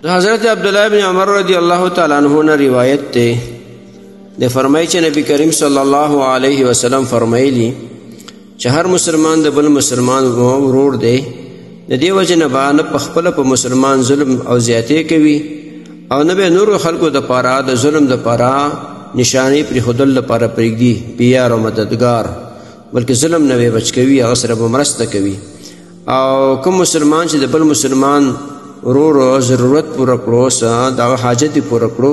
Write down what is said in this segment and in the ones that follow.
حضرت عبداللہ بن عمر رضی اللہ تعالیٰ عنہ نے روایت تے دے فرمائی چې نبی کریم صلی الله علیه وسلم فرمایلی چې هر مسلمان د بل مسلمان ورور دی، د دې وجه نه به نه په خپله په مسلمان ظلم او زیاتې کوي او نه به نورو خلکو دپاره د ظلم دپاره نشانې پرېښودل دپاره پرېږدي بیار او مددګار، بلکې ظلم نه به بچ کوي، هغه سره به مرسته کوي. او کوم مسلمان چې د بل مسلمان ورور ضرورت پوره کړو، دغه حاجت یې پوره کړو،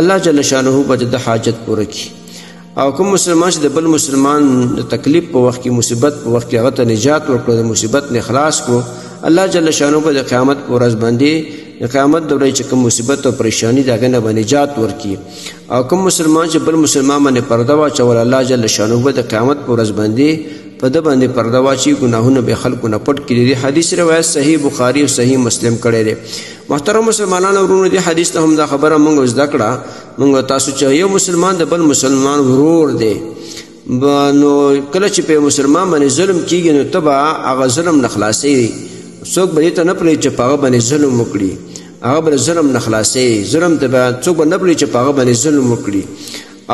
الله جل شانه به د حاجت پوره کړي. او کوم مسلمان چې د بل مسلمان د تکلیف په وخت کې، مصیبت په وخت کې هغه ته نجات ورکړو، د مصیبت نه خلاص کړو، الله جل شانه به د قیامت په ورځ باندې د قیامت د ورځې چې کوم مصیبت او پریشانی د هغې نه به نجات ورکړي. او کوم مسلمان چې بل مسلمان باندې پرده واچول، الله جل شانه به د قیامت په ورځ باندې په ده باندې پرده واچي، ګناهونه به خلکو نه پټ کړي. دې حدیث روایت صحیح بخاري او صحیح مسلم کړی دی. محترم مسلمانانو ورونو، دې حدیث ته هم دا خبره موږ زده کړه، موږ تاسو چې یو مسلمان د بل مسلمان ورور دی، نو کله چې په مسلمان باندې ظلم کیږي نو ته به هغه ظلم نه خلاصوي. څوک به دې ته نه پرېږدي چې په هغه باندې ظلم وکړي، هغه به ظلم نه خلاصوي. ظلم ته به څوک به نه پرېږدي چې په هغه باندې ظلم وکړي.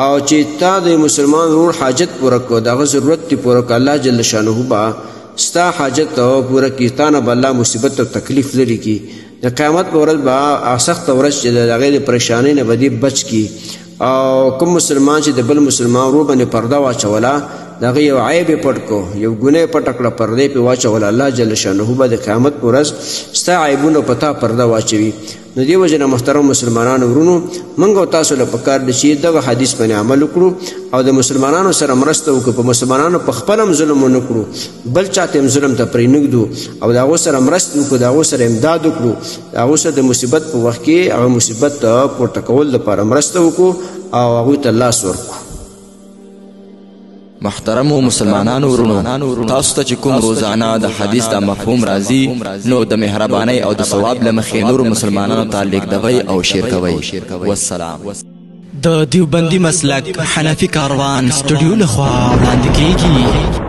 او چې تا د مسلمان ورور حاجت پوره کړو، د هغه ضرورت دې پوره کړه، الله جل شانه به ستا حاجت پوره کړي، تا نه به الله مصیبت او تکلیف لرې کړي. د قیامت په ورځ به سخته ورځ چې د هغې د پریشانۍ نه به دې بچ کړي. او کوم مسلمان چې د بل مسلمان ورور باندې پرده واچوله، د هغه یو عیب یې پټ کړو، یو ګناه یې پټه کړه، پرده یې پرې واچوله، الله جل شانه به د قیامت په ورځ ستا عیبونه په تا پرده واچوي. نو دې وجه نه محترم مسلمانانو ورونو، موږ او تاسو له پکار ده چې دغه حدیث باندې عمل وکړو او د مسلمانانو سره مرسته وکړو، په مسلمانانو په خپل هم ظلم ونه کړو، بل چاته هم ظلم ته پرېنږدو او د هغو سره مرسته وکړو، د هغو سره امداد وکړو، د هغو سره د مصیبت په وخت کې هغه مصیبت پورته کول لپاره مرسته وکړو او هغوی ته لاس ورکړو. محترمو مسلمانانو ورونو، تاسو ته چې کوم روزانه د حدیث دا مفهوم راځي، نو د مهربانۍ او د ثواب له مخې نورو مسلمانانو ته لیږدوئ او شیر کوئ. والسلام. د دیوبندي مسلک حنفي کاروان سټوډیو لخوا وړاندې کیږي.